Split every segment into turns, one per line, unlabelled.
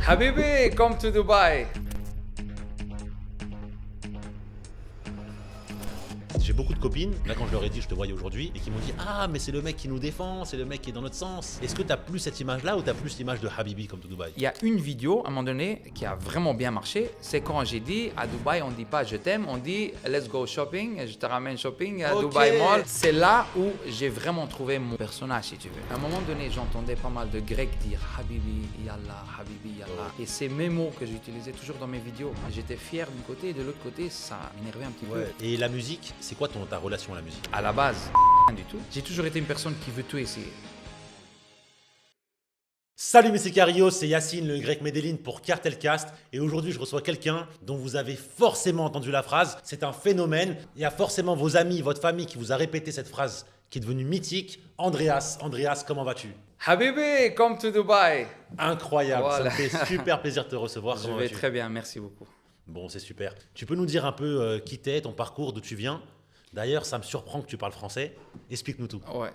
Habibi, come to Dubai.
J'ai beaucoup de copines, là quand je leur ai dit que je te voyais aujourd'hui, et qui m'ont dit ah mais c'est le mec qui nous défend, c'est le mec qui est dans notre sens. Est-ce que t'as plus cette image là ou t'as plus l'image de Habibi comme to Dubai?
Il y a une vidéo à un moment donné qui a vraiment bien marché. C'est quand j'ai dit à Dubaï, on dit pas je t'aime, on dit let's go shopping, je te ramène shopping à
Ok.
Dubaï Mall. C'est là où j'ai vraiment trouvé mon personnage, si tu veux. À un moment donné, j'entendais pas mal de Grecs dire Habibi, Yallah, Habibi, Yallah. Et c'est mes mots que j'utilisais toujours dans mes vidéos. J'étais fier d'un côté et de l'autre côté, ça m'énervait un petit peu.
Et la musique, c'est quoi ta relation à la musique?
À la base, rien du tout. J'ai toujours été une personne qui veut tout essayer.
Salut mes Cario, c'est Yacine, le grec Medellin pour Cartelcast. Et aujourd'hui, je reçois quelqu'un dont vous avez forcément entendu la phrase. C'est un phénomène. Il y a forcément vos amis, votre famille qui vous a répété cette phrase qui est devenue mythique. Andreas, comment vas-tu?
Habibi, come to Dubai.
Incroyable,
Voilà.
ça me fait super plaisir de te recevoir.
Je
Comment
vais
vas-tu?
très bien, merci beaucoup.
Bon, c'est super. Tu peux nous dire un peu qui t'es, ton parcours, d'où tu viens? D'ailleurs, ça me surprend que tu parles français. Explique-nous tout.
Ouais,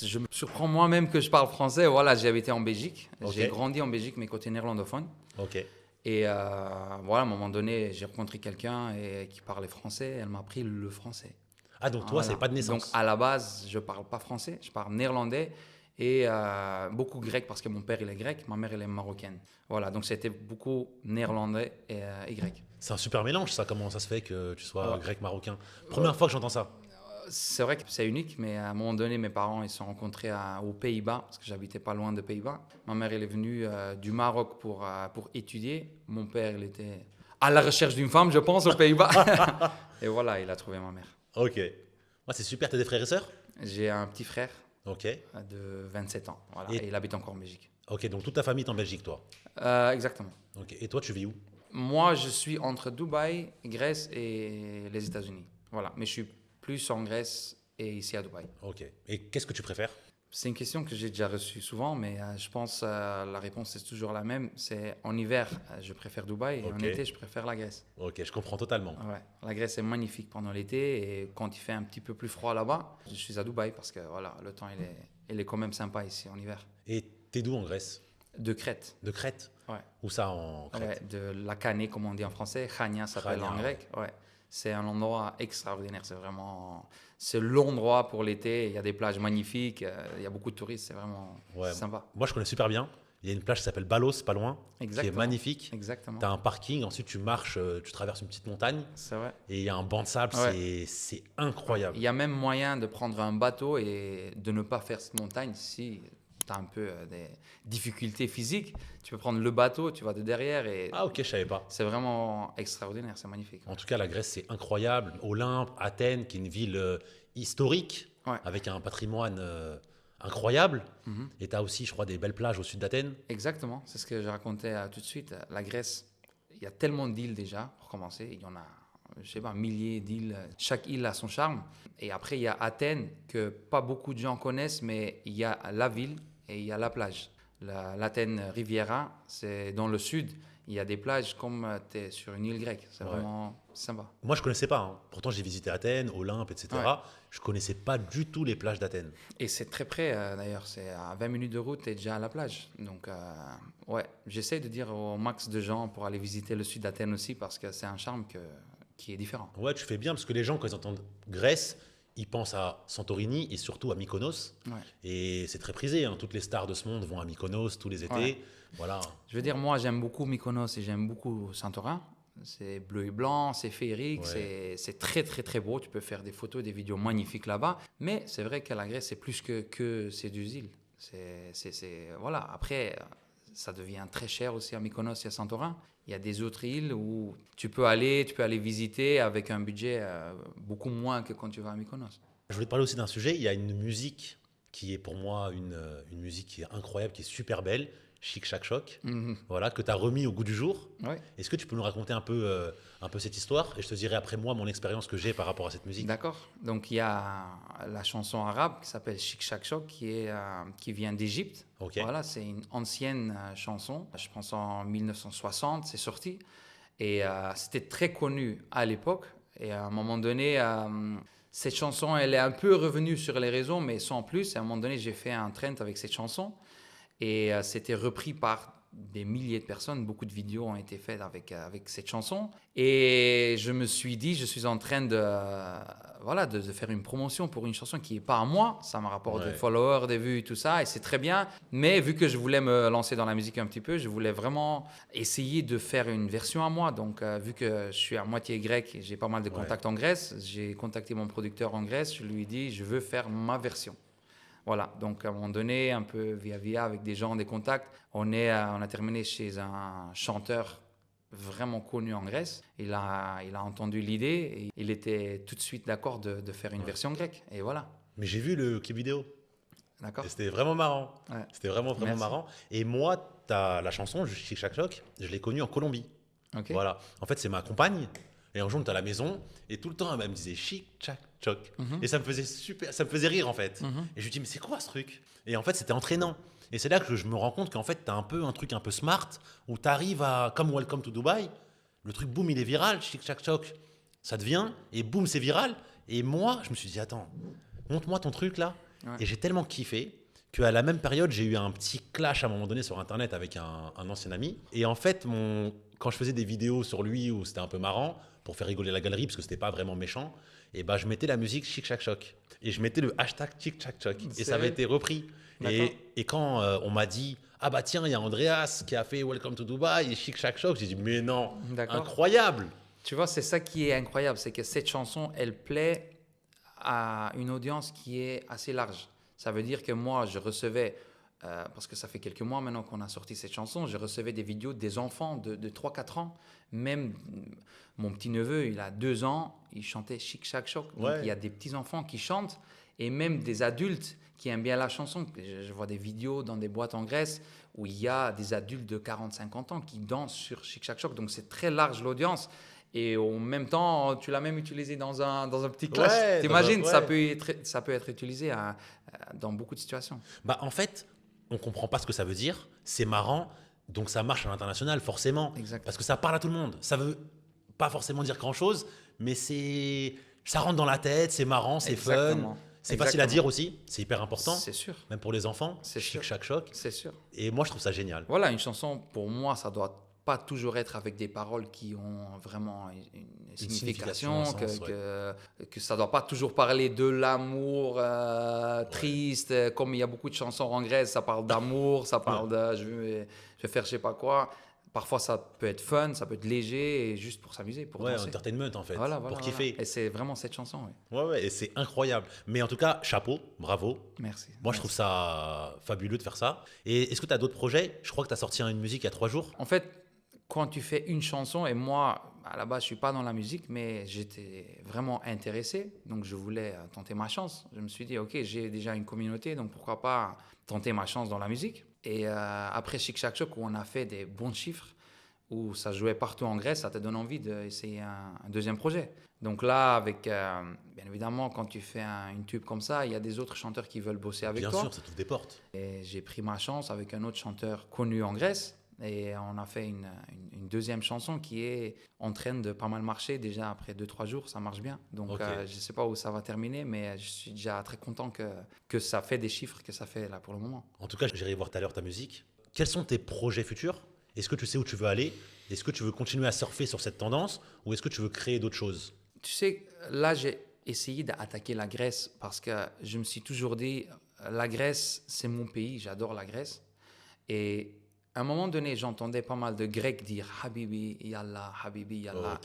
je me surprends moi-même que je parle français. Voilà, j'ai habité en Belgique.
Ok.
J'ai grandi en Belgique, mais côté néerlandophone.
Ok.
Et voilà, à un moment donné, j'ai rencontré quelqu'un qui parlait français. Elle m'a appris le français.
Ah, donc toi,
Voilà.
c'est pas de naissance.
Donc à la base, je parle pas français, je parle néerlandais et beaucoup grec parce que mon père il est grec, ma mère elle est marocaine. Voilà, donc c'était beaucoup néerlandais et grec.
C'est un super mélange, ça. Comment ça se fait que tu sois
Ouais.
grec-marocain? Première fois que j'entends ça.
C'est vrai que c'est unique, mais à un moment donné, mes parents ils se sont rencontrés aux Pays-Bas, parce que j'habitais pas loin de Pays-Bas. Ma mère elle est venue du Maroc pour étudier. Mon père il était à la recherche d'une femme, je pense, aux Pays-Bas. Et voilà, il a trouvé ma mère.
Ok. Moi, c'est super. T'as des frères et sœurs?
J'ai un petit frère
Ok.
de 27 ans, voilà,
Et-
et il habite encore en Belgique.
Ok, donc toute ta famille est en Belgique, toi.
Exactement.
Ok. Et toi, tu vis où?
Moi, je suis entre Dubaï, Grèce et les États-Unis. Voilà, mais je suis plus en Grèce et ici à Dubaï.
Ok. Et qu'est-ce que tu préfères?
C'est une question que j'ai déjà reçue souvent, mais je pense la réponse est toujours la même. C'est en hiver, je préfère Dubaï et en
Ok.
été, je préfère la Grèce.
Ok, je comprends totalement.
Ouais, la Grèce est magnifique pendant l'été et quand il fait un petit peu plus froid là-bas, je suis à Dubaï parce que voilà, le temps il est quand même sympa ici en hiver.
Et t'es d'où en Grèce?
De Crète.
De Crète?
Ouais.
Où ça en Crète?
Ouais, de la Canée, comme on dit en français. Chania s'appelle
Chania,
en grec. Ouais. C'est un endroit extraordinaire. C'est vraiment... C'est l'endroit pour l'été. Il y a des plages magnifiques. Il y a beaucoup de touristes. C'est vraiment
Ouais.
sympa.
Moi, je connais super bien. Il y a une plage qui s'appelle Balos, pas loin, qui est
Exactement.
magnifique.
Exactement.
Tu as un parking, ensuite tu marches, tu traverses une petite montagne
C'est vrai.
et il y a un banc de sable,
Ouais.
c'est incroyable.
Il y a même moyen de prendre un bateau et de ne pas faire cette montagne si tu as un peu des difficultés physiques. Tu peux prendre le bateau, tu vas de derrière et
Ah ok, je savais pas.
c'est vraiment extraordinaire. C'est magnifique.
En tout cas, la Grèce, c'est incroyable. Olympe, Athènes, qui est une ville historique,
Ouais.
avec un patrimoine incroyable.
Mhm.
Et tu as aussi, je crois, des belles plages au sud d'Athènes.
Exactement, c'est ce que je racontais tout de suite. La Grèce, il y a tellement d'îles déjà, pour commencer. Il y en a, je sais pas, un millier d'îles. Chaque île a son charme. Et après, il y a Athènes, que pas beaucoup de gens connaissent, mais il y a la ville et il y a la plage. L'Athènes Riviera, c'est dans le sud. Il y a des plages comme tu es sur une île grecque. C'est
Ouais.
vraiment sympa.
Moi, je connaissais pas, hein. Pourtant, j'ai visité Athènes, Olympe, etc.
Ouais.
Je connaissais pas du tout les plages d'Athènes.
Et c'est très près d'ailleurs, c'est à 20 minutes de route, tu es déjà à la plage. Donc, ouais, j'essaie de dire au max de gens pour aller visiter le sud d'Athènes aussi parce que c'est un charme qui est différent.
Ouais, tu fais bien parce que les gens, quand ils entendent Grèce, ils pensent à Santorini et surtout à Mykonos.
Ouais.
Et c'est très prisé, hein. Toutes les stars de ce monde vont à Mykonos tous les étés.
Ouais.
Voilà.
Je veux dire, moi, j'aime beaucoup Mykonos et j'aime beaucoup Santorin. C'est bleu et blanc, c'est féerique,
Ouais.
c'est très très très beau. Tu peux faire des photos, des vidéos magnifiques là-bas. Mais c'est vrai que la Grèce, c'est plus que ces deux îles. Voilà. Après, ça devient très cher aussi à Mykonos et à Santorin. Il y a des autres îles où tu peux aller visiter avec un budget beaucoup moins que quand tu vas à Mykonos.
Je voulais te parler aussi d'un sujet. Il y a une musique qui est pour moi une musique qui est incroyable, qui est super belle, Chic Chac Choc,
Mhm.
voilà, que tu as remis au goût du jour.
Ouais.
Est-ce que tu peux nous raconter un peu cette histoire? Et je te dirai après moi mon expérience que j'ai par rapport à cette musique.
D'accord. Donc il y a la chanson arabe qui s'appelle Chic Chac Choc qui vient d'Égypte.
Ok.
Voilà, c'est une ancienne chanson. Je pense en 1960, c'est sorti. Et c'était très connu à l'époque. Et à un moment donné, cette chanson, elle est un peu revenue sur les réseaux, mais sans plus. Et à un moment donné, j'ai fait un trend avec cette chanson. Et c'était repris par des milliers de personnes, beaucoup de vidéos ont été faites avec cette chanson. Et je me suis dit, je suis en train de faire une promotion pour une chanson qui n'est pas à moi. Ça me rapporte des followers, des vues, tout ça, et c'est très bien. Mais vu que je voulais me lancer dans la musique un petit peu, je voulais vraiment essayer de faire une version à moi. Donc, vu que je suis à moitié grec et j'ai pas mal de contacts en Grèce, j'ai contacté mon producteur en Grèce. Je lui ai dit, je veux faire ma version. Voilà, donc à un moment donné, un peu via avec des gens, des contacts, on a terminé chez un chanteur vraiment connu en Grèce. Il a entendu l'idée et il était tout de suite d'accord de faire une version grecque. Et voilà.
Mais j'ai vu le clip vidéo.
D'accord.
Et c'était vraiment marrant.
Ouais.
C'était vraiment
Merci.
marrant. Et moi, la chanson, Chic Chac Choc, je l'ai connue en Colombie.
Ok.
Voilà. En fait, c'est ma compagne. Et un jour, on était à la maison. Et tout le temps, elle me disait Chic Chac Choc. Et ça me faisait rire, en fait. Et je lui dis, mais c'est quoi ce truc? Et en fait, c'était entraînant. Et c'est là que je me rends compte qu'en fait, tu as un peu un truc un peu smart où tu arrives à, comme Welcome to Dubai, le truc, boum, il est viral, Chic Chac Choc, ça devient, et boum, c'est viral. Et moi, je me suis dit, attends, montre-moi ton truc là.
Ouais.
Et j'ai tellement kiffé qu'à la même période, j'ai eu un petit clash à un moment donné sur Internet avec un ancien ami. Et en fait, quand je faisais des vidéos sur lui où c'était un peu marrant, pour faire rigoler la galerie, parce que c'était pas vraiment méchant, et ben je mettais la musique Chic Chac Choc. Et je mettais le hashtag Chic Chac Choc. Et ça avait été repris. Et quand on m'a dit, ah bah tiens, il y a Andreas qui a fait Welcome to Dubai et Chic Chac Choc, j'ai dit, mais non, incroyable.
Tu vois, c'est ça qui est incroyable, c'est que cette chanson, elle plaît à une audience qui est assez large. Ça veut dire que moi, je recevais, parce que ça fait quelques mois maintenant qu'on a sorti cette chanson, je recevais des vidéos des enfants de 3-4 ans. Même mon petit-neveu, il a 2 ans, il chantait Chic Chac Choc. Donc il y a des petits-enfants qui chantent et même des adultes qui aiment bien la chanson. Je vois des vidéos dans des boîtes en Grèce où il y a des adultes de 40-50 ans qui dansent sur Chic Chac Choc. Donc c'est très large l'audience. Et en même temps, tu l'as même utilisé dans un petit clash. T'imagines, ça peut être utilisé dans beaucoup de situations.
Bah, en fait, on ne comprend pas ce que ça veut dire. C'est marrant. Donc ça marche à l'international, forcément.
Exactement.
Parce que ça parle à tout le monde. Ça ne veut pas forcément dire grand-chose, mais ça rentre dans la tête, c'est marrant, c'est fun. C'est facile à dire aussi. C'est hyper important.
C'est sûr.
Même pour les enfants.
C'est
Chic
sûr.
Chac Choc.
C'est sûr.
Et moi, je trouve ça génial.
Voilà, une chanson, pour moi, ça doit pas toujours être avec des paroles qui ont vraiment une signification, que ça doit pas toujours parler de l'amour triste, comme il y a beaucoup de chansons en Grèce, ça parle d'amour, ça parle de je vais faire je sais pas quoi. Parfois, ça peut être fun, ça peut être léger, et juste pour s'amuser, pour danser.
Entertainment en fait, pour kiffer.
Et c'est vraiment cette chanson, oui.
Ouais, et c'est incroyable. Mais en tout cas, chapeau, bravo.
Merci.
Moi, je trouve ça fabuleux de faire ça. Et est-ce que tu as d'autres projets? Je crois que tu as sorti une musique il y a 3 jours.
En fait, quand tu fais une chanson, et moi, à la base, je ne suis pas dans la musique, mais j'étais vraiment intéressé, donc je voulais tenter ma chance. Je me suis dit, ok, j'ai déjà une communauté, donc pourquoi pas tenter ma chance dans la musique. Et après Chic Chac Choc, où on a fait des bons chiffres, où ça jouait partout en Grèce, ça te donne envie d'essayer un deuxième projet. Donc là, bien évidemment, quand tu fais une tube comme ça, il y a des autres chanteurs qui veulent bosser avec toi.
Bien sûr, ça t'ouvre des portes.
Et j'ai pris ma chance avec un autre chanteur connu en Grèce. Et on a fait une deuxième chanson qui est en train de pas mal marcher. Déjà, après 2-3 jours, ça marche bien. Donc, je ne sais pas où ça va terminer, mais je suis déjà très content que ça fait des chiffres que ça fait là pour le moment.
En tout cas, j'irai voir tout à l'heure ta musique. Quels sont tes projets futurs? Est-ce que tu sais où tu veux aller? Est-ce que tu veux continuer à surfer sur cette tendance ou est-ce que tu veux créer d'autres choses?
Tu sais, là, j'ai essayé d'attaquer la Grèce parce que je me suis toujours dit, la Grèce, c'est mon pays, j'adore la Grèce. Et à un moment donné, j'entendais pas mal de Grecs dire « Habibi, Yallah, Habibi, Yallah ».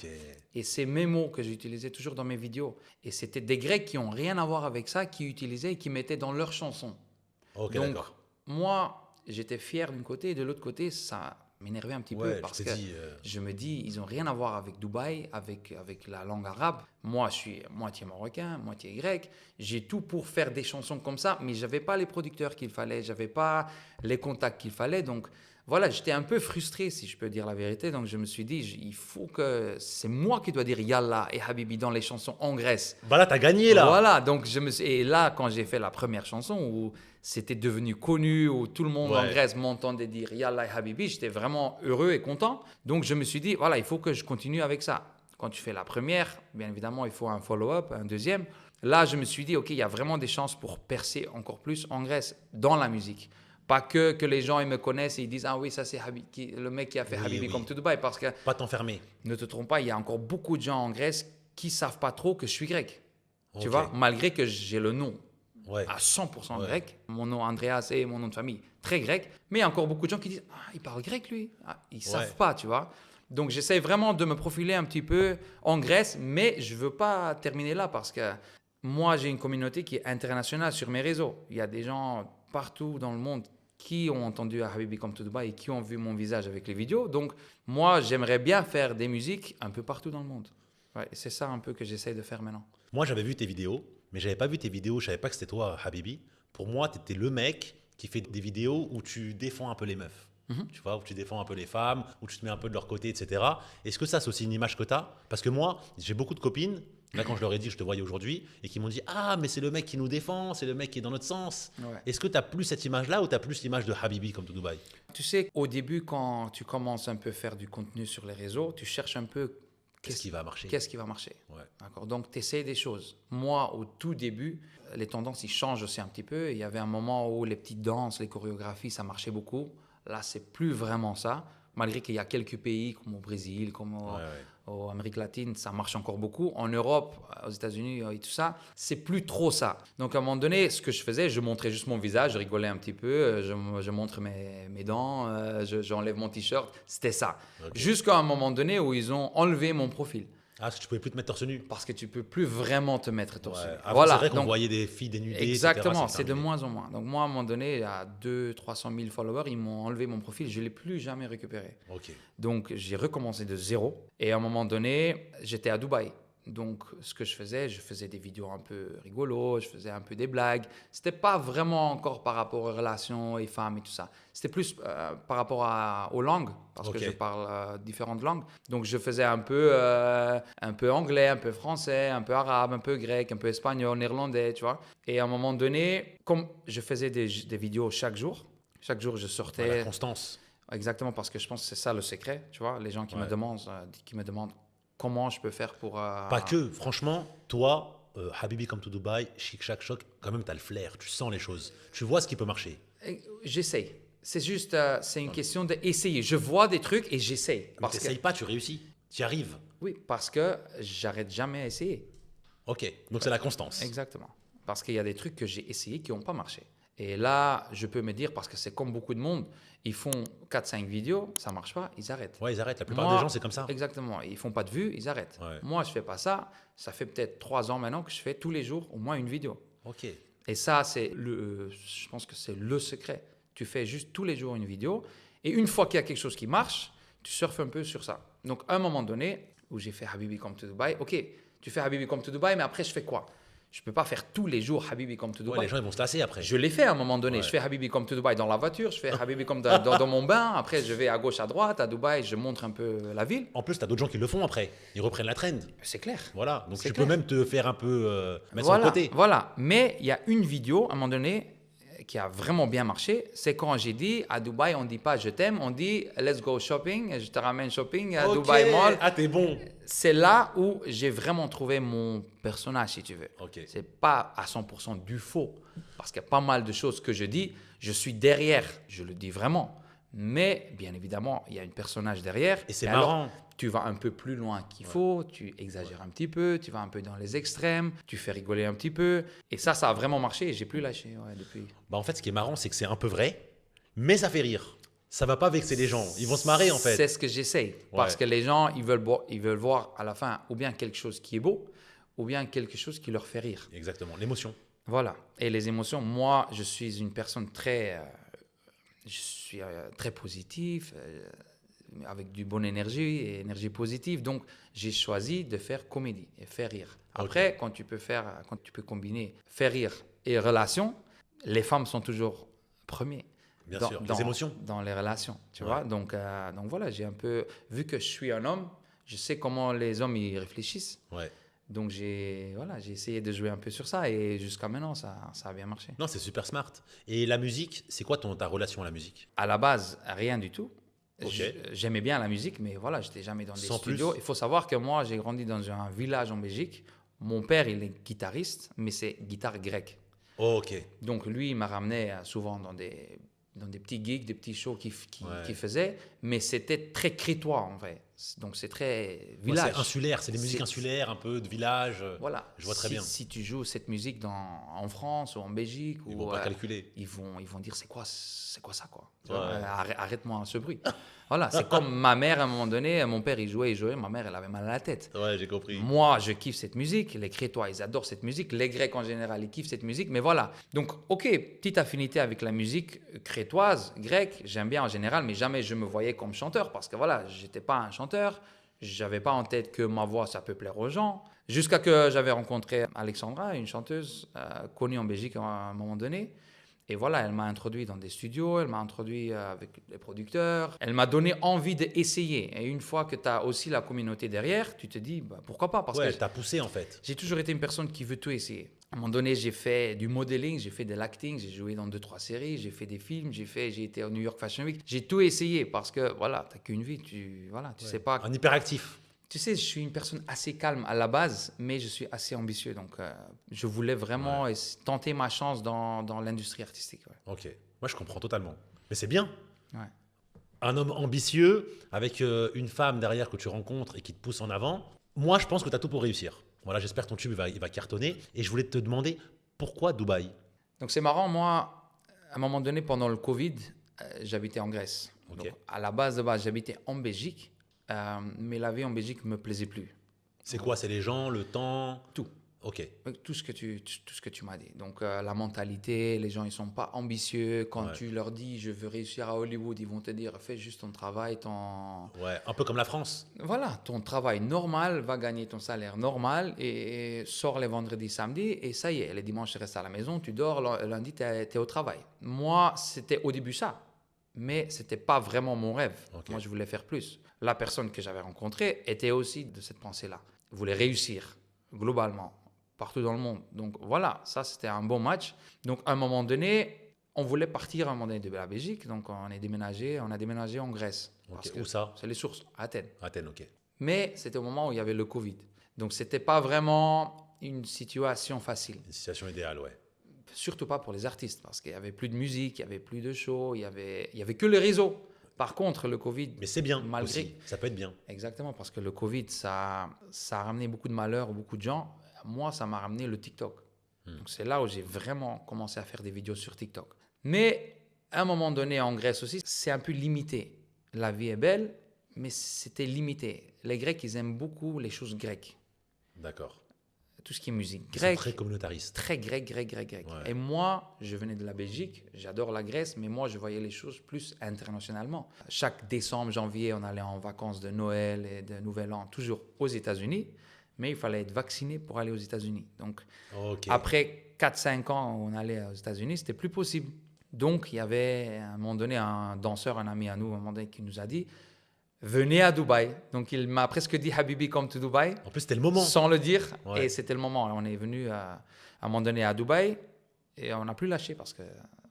Et c'est mes mots que j'utilisais toujours dans mes vidéos. Et c'était des Grecs qui n'ont rien à voir avec ça, qui utilisaient et qui mettaient dans leurs chansons. Donc, moi, j'étais fier d'un côté et de l'autre côté, ça m'énervait un petit peu parce que je me dis, ils n'ont rien à voir avec Dubaï, avec la langue arabe. Moi, je suis moitié marocain, moitié grec. J'ai tout pour faire des chansons comme ça, mais je n'avais pas les producteurs qu'il fallait, je n'avais pas les contacts qu'il fallait. Donc, voilà, j'étais un peu frustré, si je peux dire la vérité. Donc, je me suis dit, il faut que c'est moi qui dois dire Yallah et Habibi dans les chansons en Grèce.
Bah là, t'as gagné, là.
Voilà, donc et là, quand j'ai fait la première chanson où c'était devenu connu, où tout le monde en Grèce m'entendait dire Yallah et Habibi, j'étais vraiment heureux et content. Donc, je me suis dit, voilà, il faut que je continue avec ça. Quand tu fais la première, bien évidemment, il faut un follow-up, un deuxième. Là, je me suis dit, OK, il y a vraiment des chances pour percer encore plus en Grèce dans la musique. Pas que les gens ils me connaissent et ils disent ah oui ça c'est le mec qui a fait
Oui,
Habibi
oui.
Come to Dubai parce que
Pas t'enfermer.
ne te trompe pas, il y a encore beaucoup de gens en Grèce qui savent pas trop que je suis grec. Tu
Ok.
vois, malgré que j'ai le nom
Ouais.
à 100%
Ouais.
grec, mon nom Andreas et mon nom de famille très grec, mais il y a encore beaucoup de gens qui disent ah il parle grec lui, ah, ils savent pas, tu vois. Donc j'essaie vraiment de me profiler un petit peu en Grèce, mais je veux pas terminer là parce que moi j'ai une communauté qui est internationale sur mes réseaux. Il y a des gens partout dans le monde qui ont entendu Habibi Come to Dubai et qui ont vu mon visage avec les vidéos. Donc moi j'aimerais bien faire des musiques un peu partout dans le monde. Ouais, c'est ça un peu que j'essaie de faire maintenant.
Moi, j'avais vu tes vidéos, mais j'avais pas vu tes vidéos, je savais pas que c'était toi, Habibi. Pour moi, tu étais le mec qui fait des vidéos où tu défends un peu les meufs. Tu vois, où tu défends un peu les femmes, où tu te mets un peu de leur côté, etc. Est-ce que ça, c'est aussi une image que tu as? Parce que moi, j'ai beaucoup de copines, là, quand je leur ai dit que je te voyais aujourd'hui, et qui m'ont dit ah, mais c'est le mec qui nous défend, c'est le mec qui est dans notre sens.
Ouais.
Est-ce que tu as plus cette image-là ou tu as plus l'image de Habibi comme to Dubaï?
Tu sais, au début, quand tu commences un peu à faire du contenu sur les réseaux, tu cherches un peu
Qu'est-ce qui va marcher?
qu'est-ce qui va marcher.
Ouais.
D'accord. Donc, tu essaies des choses. Moi, au tout début, les tendances, ils changent aussi un petit peu. Il y avait un moment où les petites danses, les chorégraphies, ça marchait beaucoup. Là, c'est plus vraiment ça. Malgré qu'il y a quelques pays, comme au Brésil, comme en Amérique latine, ça marche encore beaucoup. En Europe, aux États-Unis et tout ça, c'est plus trop ça. Donc, à un moment donné, ce que je faisais, je montrais juste mon visage, je rigolais un petit peu, je montre mes dents, j'enlève mon t-shirt. C'était ça.
Ok.
Jusqu'à un moment donné où ils ont enlevé mon profil.
Ah, parce que tu pouvais plus te mettre torse nu.
Parce que tu peux plus vraiment te mettre torse nu.
Avant,
Voilà.
c'est vrai qu'on
Donc,
voyait des filles dénudées.
exactement,
etc.,
c'est de
terminé.
moins en moins. Donc moi, à un moment donné, à 200-300 000 followers, ils m'ont enlevé mon profil. Je ne l'ai plus jamais récupéré.
Ok.
Donc j'ai recommencé de zéro. Et à un moment donné, j'étais à Dubaï. Donc ce que je faisais des vidéos un peu rigolos, je faisais un peu des blagues. C'était pas vraiment encore par rapport aux relations et femmes et tout ça. C'était plus par rapport aux langues, parce que
Ok.
je parle différentes langues. Donc je faisais un peu anglais, un peu français, un peu arabe, un peu grec, un peu espagnol, néerlandais, tu vois. Et à un moment donné, comme je faisais des vidéos chaque jour je
La
sortais.
constance.
Exactement, parce que je pense que c'est ça le secret, tu vois. Les gens qui me demandent comment je peux faire pour...
Pas que, franchement, toi, Habibi Come to Dubai, Chic Chac Choc, quand même, tu as le flair, tu sens les choses. Tu vois ce qui peut marcher.
J'essaye. C'est juste, c'est une question d'essayer. Je vois des trucs et j'essaye.
Mais
Parce que,
t'essayes pas, tu réussis. Tu y arrives.
oui, parce que j'arrête jamais à essayer.
Ok, donc c'est la constance.
Exactement. Parce qu'il y a des trucs que j'ai essayés qui n'ont pas marché. Et là, je peux me dire, parce que c'est comme beaucoup de monde, ils font 4-5 vidéos, ça marche pas, ils arrêtent.
Ouais, ils arrêtent. La plupart
Moi,
des gens, c'est comme ça.
Exactement. Ils font pas de vues, ils arrêtent.
Ouais.
Moi, je fais pas ça. Ça fait peut-être 3 ans maintenant que je fais tous les jours au moins une vidéo.
Ok.
Et ça, je pense que c'est le secret. Tu fais juste tous les jours une vidéo. Et une fois qu'il y a quelque chose qui marche, tu surfes un peu sur ça. Donc, à un moment donné, où j'ai fait Habibi Come to Dubai, ok, tu fais Habibi Come to Dubai, mais après, je fais quoi? Je peux pas faire tous les jours Habibi Come to Dubai.
Ouais, les gens, ils vont se lasser après.
Je l'ai fait à un moment donné.
Ouais.
Je fais Habibi Come to Dubai dans la voiture, je fais Habibi Come dans mon bain. Après, je vais à gauche, à droite, à Dubaï, je montre un peu la ville.
En plus, tu as d'autres gens qui le font après. Ils reprennent la trend.
C'est clair.
Voilà. Donc,
C'est
tu
clair.
peux même te faire un peu mettre
Voilà,
sur le côté.
voilà. Mais il y a une vidéo, à un moment donné, qui a vraiment bien marché. C'est quand j'ai dit, à Dubaï, on ne dit pas je t'aime, on dit let's go shopping, je te ramène shopping à
Ok.
Dubaï Mall.
Ah, t'es bon.
C'est là où j'ai vraiment trouvé mon personnage, si tu veux.
Ok.
C'est pas à 100% du faux. Parce qu'il y a pas mal de choses que je dis, je suis derrière, je le dis vraiment. Mais bien évidemment, il y a un personnage derrière.
Et c'est
alors,
marrant.
tu vas un peu plus loin qu'il faut, tu exagères un petit peu, tu vas un peu dans les extrêmes, tu fais rigoler un petit peu. Et ça a vraiment marché et j'ai plus lâché depuis.
Bah, en fait, ce qui est marrant, c'est que c'est un peu vrai, mais ça fait rire. Ça va pas vexer les gens. Ils vont se marrer, en fait.
C'est ce que j'essaye. Parce que les gens, ils veulent voir à la fin ou bien quelque chose qui est beau, ou bien quelque chose qui leur fait rire.
Exactement. L'émotion.
Voilà. Et les émotions, moi, je suis une personne très positive, avec du bonne énergie et énergie positive. Donc, j'ai choisi de faire comédie et faire rire. Après, quand tu peux combiner faire rire et relation, les femmes sont toujours premiers.
Bien sûr. Les émotions.
Dans les relations, tu
Ouais.
vois. Donc voilà, j'ai un peu... Vu que je suis un homme, je sais comment les hommes y réfléchissent.
Ouais.
Donc j'ai essayé de jouer un peu sur ça et jusqu'à maintenant, ça a bien marché.
Non, c'est super smart. Et la musique, c'est quoi ta relation à la musique?
À la base, rien du tout.
Ok.
J'aimais bien la musique, mais voilà, j'étais jamais dans des
Sans
studios.
plus.
Il faut savoir que moi, j'ai grandi dans un village en Belgique. Mon père, il est guitariste, mais c'est guitare grecque.
Ok.
Donc lui, il m'a ramené souvent dans dans des petits gigs, des petits shows
Ouais.
qu'ils faisaient, mais c'était très crétois en vrai. Donc c'est très
Ouais,
village.
c'est insulaire, c'est des musiques
C'est-
insulaires, un peu de village.
Voilà.
Je vois très bien.
Si tu joues cette musique en France ou en Belgique,
Ils
ou,
vont pas calculer.
ils vont dire c'est quoi ça quoi. Tu
Ouais.
vois, arrête-moi ce bruit. Voilà, c'est comme ma mère à un moment donné, mon père il jouait, ma mère elle avait mal à la tête.
Ouais, j'ai compris.
Moi, je kiffe cette musique. Les Crétois, ils adorent cette musique. Les Grecs, en général, ils kiffent cette musique. Mais voilà. Donc, OK, petite affinité avec la musique crétoise, grecque. J'aime bien en général, mais jamais je me voyais comme chanteur parce que voilà, j'étais pas un chanteur. J'avais pas en tête que ma voix, ça peut plaire aux gens. Jusqu'à que j'avais rencontré Alexandra, une chanteuse connue en Belgique à un moment donné. Et voilà, elle m'a introduit dans des studios, elle m'a introduit avec les producteurs. Elle m'a donné envie d'essayer. Et une fois que tu as aussi la communauté derrière, tu te dis, bah, pourquoi pas? Parce
Ouais,
que
elle t'a poussé en fait.
j'ai toujours été une personne qui veut tout essayer. À un moment donné, j'ai fait du modeling, j'ai fait de l'acting, j'ai joué dans 2-3 séries, j'ai fait des films, j'ai été au New York Fashion Week. J'ai tout essayé parce que, voilà, tu n'as qu'une vie, tu sais pas.
Un hyperactif.
Tu sais, je suis une personne assez calme à la base, mais je suis assez ambitieux. Donc, je voulais vraiment tenter ma chance dans l'industrie artistique. Ouais.
Ok. Moi, je comprends totalement. Mais c'est bien.
Ouais.
Un homme ambitieux avec une femme derrière que tu rencontres et qui te pousse en avant. Moi, je pense que tu as tout pour réussir. Voilà, j'espère que ton tube il va cartonner. Et je voulais te demander pourquoi Dubaï?
Donc, c'est marrant, moi, à un moment donné, pendant le Covid, j'habitais en Grèce.
Ok.
Donc, à la base, j'habitais en Belgique, mais la vie en Belgique ne me plaisait plus.
C'est quoi? C'est les gens, le temps?
Tout.
Ok.
Tout ce que tu m'as dit. Donc, la mentalité, les gens, ils sont pas ambitieux. Quand
Ouais.
tu leur dis, je veux réussir à Hollywood, ils vont te dire, fais juste ton travail,
Ouais, un peu comme la France.
Voilà, ton travail normal, va gagner ton salaire normal et sors les vendredis, samedis et ça y est, les dimanches, tu restes à la maison, tu dors, lundi, tu es au travail. Moi, c'était au début ça, mais c'était pas vraiment mon rêve.
Ok.
Moi, je voulais faire plus. La personne que j'avais rencontrée était aussi de cette pensée-là. Voulait réussir globalement, partout dans le monde. Donc voilà, ça, c'était un bon match. Donc, à un moment donné, on voulait partir à un moment donné de la Belgique, donc on a déménagé en Grèce.
Ok.
Parce que
Où ça?
c'est les sources, à Athènes.
Athènes, ok.
Mais c'était au moment où il y avait le Covid. Donc, ce n'était pas vraiment une situation facile.
Une situation idéale, ouais.
Surtout pas pour les artistes, parce qu'il n'y avait plus de musique, il n'y avait plus de shows, il y avait que les réseaux. Par contre, le Covid,
Mais c'est bien
malgré...
aussi. Ça peut être bien.
Exactement, parce que le Covid, ça a ramené beaucoup de malheur à beaucoup de gens. Moi, ça m'a ramené le TikTok. Donc, c'est là où j'ai vraiment commencé à faire des vidéos sur TikTok. Mais à un moment donné, en Grèce aussi, c'est un peu limité. La vie est belle, mais c'était limité. Les Grecs, ils aiment beaucoup les choses grecques.
D'accord.
Tout ce qui est musique
Ils sont
grecque,
très communautaristes.
très grec.
Ouais.
Et moi, je venais de la Belgique, j'adore la Grèce, mais moi, je voyais les choses plus internationalement. Chaque décembre, janvier, on allait en vacances de Noël et de Nouvel An, toujours aux États-Unis, mais il fallait être vacciné pour aller aux États-Unis. Donc,
Ok.
après 4-5 ans où on allait aux États-Unis, c'était plus possible. Donc, il y avait à un moment donné un danseur, un ami à nous, à un moment donné, qui nous a dit venez à Dubaï. Donc, il m'a presque dit Habibi, come to Dubaï,
En plus, c'était le moment.
sans le dire.
Ouais.
Et c'était le moment. On est venu à un moment donné à Dubaï et on n'a plus lâché parce que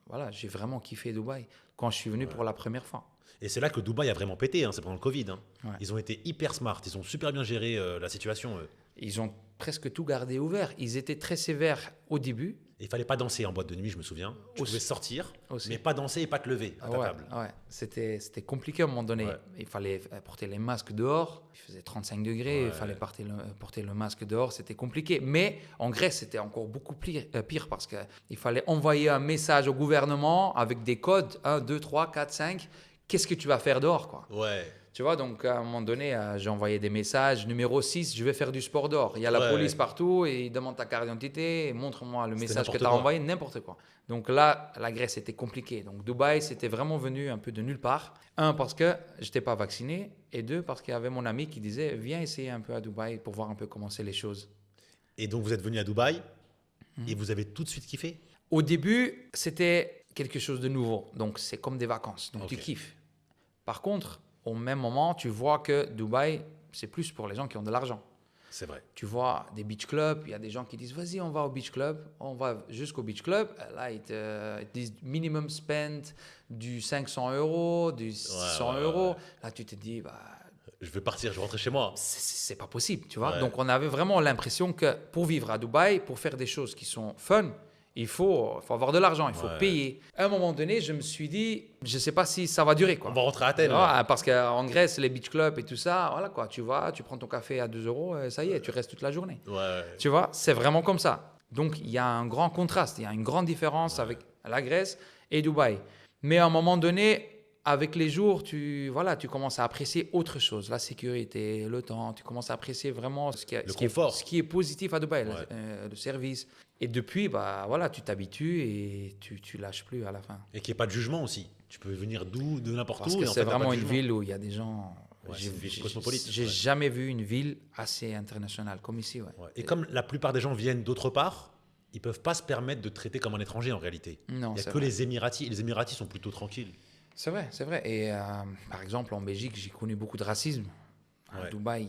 voilà, j'ai vraiment kiffé Dubaï quand je suis venu pour la première fois.
Et c'est là que Dubaï a vraiment pété, hein, c'est pendant le Covid. Hein.
Ouais.
Ils ont été hyper smart, ils ont super bien géré la situation.
Ils ont presque tout gardé ouvert. Ils étaient très sévères au début.
Et il fallait pas danser en boîte de nuit, je me souviens. Tu
Aussi.
pouvais sortir,
Aussi.
mais pas danser et pas te lever à ta
Ouais,
table.
ouais. C'était compliqué à un moment donné.
Ouais.
Il fallait porter les masques dehors. Il faisait 35 degrés.
Ouais.
Il fallait porter le masque dehors. C'était compliqué. Mais en Grèce, c'était encore beaucoup pire parce qu'il fallait envoyer un message au gouvernement avec des codes 1, 2, 3, 4, 5. Qu'est-ce que tu vas faire dehors, quoi?
Ouais.
Tu vois, donc à un moment donné, j'ai envoyé des messages. Numéro 6, je vais faire du sport dehors. Il y a la
Ouais.
police partout et ils demandent ta carte d'identité. Montre-moi le
C'était
message que
n'importe
tu as
quoi.
envoyé, n'importe quoi. Donc là, la Grèce, c'était compliqué. Donc Dubaï, c'était vraiment venu un peu de nulle part. Un, parce que je n'étais pas vacciné. Et deux, parce qu'il y avait mon ami qui disait, viens essayer un peu à Dubaï pour voir un peu comment c'est les choses.
Et donc vous êtes venu à Dubaï et vous avez tout de suite kiffé?
Au début, c'était quelque chose de nouveau. Donc c'est comme des vacances. Donc
Ok.
tu kiffes. Par contre, au même moment, tu vois que Dubaï, c'est plus pour les gens qui ont de l'argent.
C'est vrai.
Tu vois des beach clubs, il y a des gens qui disent vas-y, on va au beach club, on va jusqu'au beach club. Là, ils te disent minimum spend du 500 €, du 600
ouais,
€.
ouais.
Là, tu te dis bah,
Je vais partir, je vais rentrer chez moi.
c'est pas possible, tu vois.
Ouais.
Donc, on avait vraiment l'impression que pour vivre à Dubaï, pour faire des choses qui sont fun, Il faut avoir de l'argent, il faut
Ouais.
payer. À un moment donné, je me suis dit, je ne sais pas si ça va durer. Quoi.
On va rentrer à Athènes.
Ah, parce qu'en Grèce, les beach clubs et tout ça, voilà quoi, tu vas, tu prends ton café à 2 euros, ça y est, tu restes toute la journée.
Ouais.
Tu vois, c'est vraiment comme ça. Donc, il y a un grand contraste, il y a une grande différence avec la Grèce et Dubaï. Mais à un moment donné, avec les jours, tu commences à apprécier autre chose, la sécurité, le temps, tu commences à apprécier vraiment ce
confort.
ce qui est positif à Dubaï,
Ouais.
le service. Et depuis, tu t'habitues et tu lâches plus à la fin.
Et qu'il n'y ait pas de jugement aussi. Tu peux venir de n'importe
Parce
où.
que
et en
c'est
fait, t'as pas
vraiment
de
une
jugement.
ville où il y a des gens.
Ouais, c'est une ville cosmopolite.
J'ai
Ouais.
jamais vu une ville assez internationale comme ici. Ouais.
Ouais. Et comme la plupart des gens viennent d'autre part, ils peuvent pas se permettre de te traiter comme un étranger en réalité.
Non,
Il n'y a
c'est
que
vrai.
les Émiratis. Et les Émiratis sont plutôt tranquilles.
C'est vrai, c'est vrai. Et par exemple, en Belgique, j'ai connu beaucoup de racisme. À
Ouais.
Dubaï,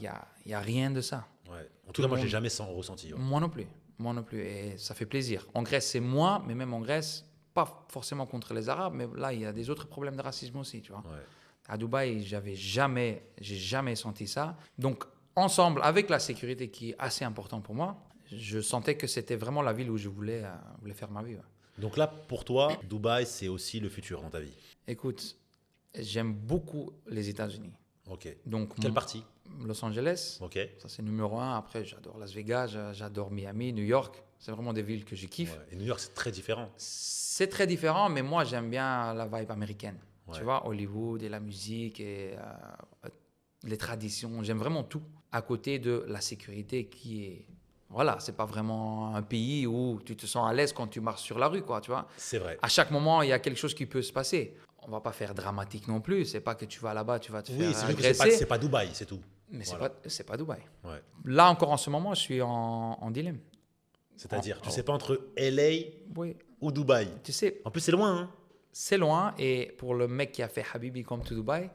il y a rien de ça.
Ouais. En
Tout
tout
le
cas, moi, je
monde-
l'ai jamais ressenti. Ouais.
Moi non plus. Moi non plus. Et ça fait plaisir. En Grèce, c'est moins, mais même en Grèce, pas forcément contre les Arabes, mais là, il y a des autres problèmes de racisme aussi, tu vois.
Ouais.
À Dubaï, j'ai jamais senti ça. Donc, ensemble, avec la sécurité qui est assez importante pour moi, je sentais que c'était vraiment la ville où je voulais faire ma vie. Ouais.
Donc là, pour toi, Dubaï, c'est aussi le futur dans ta vie.
Écoute, j'aime beaucoup les États-Unis.
Ok.
Donc,
Quelle partie?
Los Angeles,
Ok.
ça c'est numéro un. Après, j'adore Las Vegas, j'adore Miami, New York. C'est vraiment des villes que je kiffe.
Ouais. Et New York, c'est très différent.
C'est très différent, mais moi j'aime bien la vibe américaine.
Ouais.
Tu vois, Hollywood et la musique et les traditions. J'aime vraiment tout. À côté de la sécurité qui est. Voilà, c'est pas vraiment un pays où tu te sens à l'aise quand tu marches sur la rue, quoi, tu vois.
C'est vrai.
À chaque moment, il y a quelque chose qui peut se passer. On va pas faire dramatique non plus. C'est pas que tu vas là-bas, tu vas te
Oui,
faire
c'est juste que
agresser.
c'est pas Dubaï, c'est tout.
Mais
Voilà.
c'est pas Dubaï.
Ouais.
Là encore en ce moment, je suis en dilemme.
C'est-à-dire, tu
Oh.
sais pas entre LA
Oui,
ou Dubaï.
tu sais,
En plus, c'est loin. Hein.
c'est loin et pour le mec qui a fait Habibi Come to Dubai,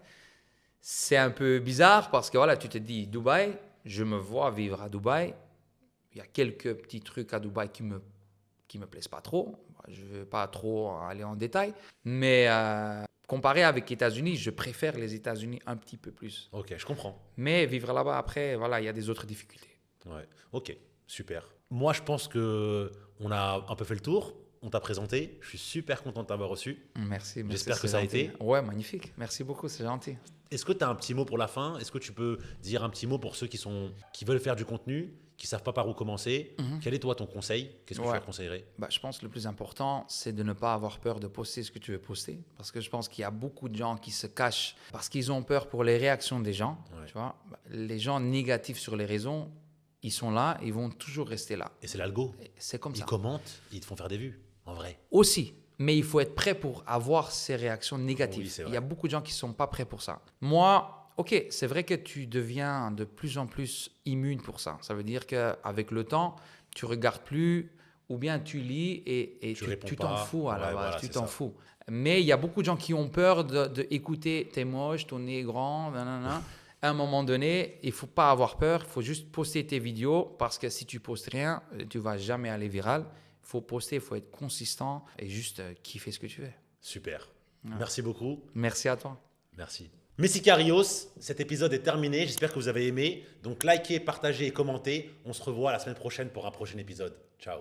c'est un peu bizarre parce que voilà, tu te dis Dubaï, je me vois vivre à Dubaï. Il y a quelques petits trucs à Dubaï qui me plaisent pas trop. Je ne vais pas trop aller en détail, mais comparé avec les États-Unis, je préfère les États-Unis un petit peu plus.
Ok, je comprends.
Mais vivre là-bas après, voilà, il y a des autres difficultés.
Ouais. Ok, super. Moi, je pense que on a un peu fait le tour. On t'a présenté. Je suis super content de t'avoir reçu.
Merci.
J'espère que
c'est
ça a
gentil.
été.
Ouais, magnifique. Merci beaucoup, c'est gentil.
Est-ce que tu as un petit mot pour la fin? Est-ce que tu peux dire un petit mot pour ceux qui veulent faire du contenu, qui savent pas par où commencer? Quel est toi ton conseil? Qu'est-ce que tu
Ouais.
leur conseillerais?
Je pense que le plus important, c'est de ne pas avoir peur de poster ce que tu veux poster. Parce que je pense qu'il y a beaucoup de gens qui se cachent parce qu'ils ont peur pour les réactions des gens.
Ouais.
Tu vois, les gens négatifs sur les réseaux, ils sont là, ils vont toujours rester là.
Et c'est l'algo.
Et c'est comme
Ils
ça.
commentent, ils te font faire des vues. En vrai.
Aussi, mais il faut être prêt pour avoir ces réactions négatives.
Oui, c'est vrai.
Il y a beaucoup de gens qui ne sont pas prêts pour ça. Moi, ok, c'est vrai que tu deviens de plus en plus immune pour ça. Ça veut dire qu'avec le temps, tu regardes plus ou bien tu lis et
réponds
tu t'en
pas.
fous à la
Ouais,
base,
voilà,
tu
c'est
t'en
ça.
fous. Mais il y a beaucoup de gens qui ont peur de écouter « t'es moche, ton nez est grand, nanana ». À un moment donné, il ne faut pas avoir peur, il faut juste poster tes vidéos parce que si tu postes rien, tu ne vas jamais aller viral. Il faut poster, il faut être consistant et juste kiffer ce que tu fais.
Super. Merci beaucoup.
Merci à toi.
Merci. Messicarios, cet épisode est terminé. J'espère que vous avez aimé. Donc, likez, partagez et commentez. On se revoit la semaine prochaine pour un prochain épisode. Ciao.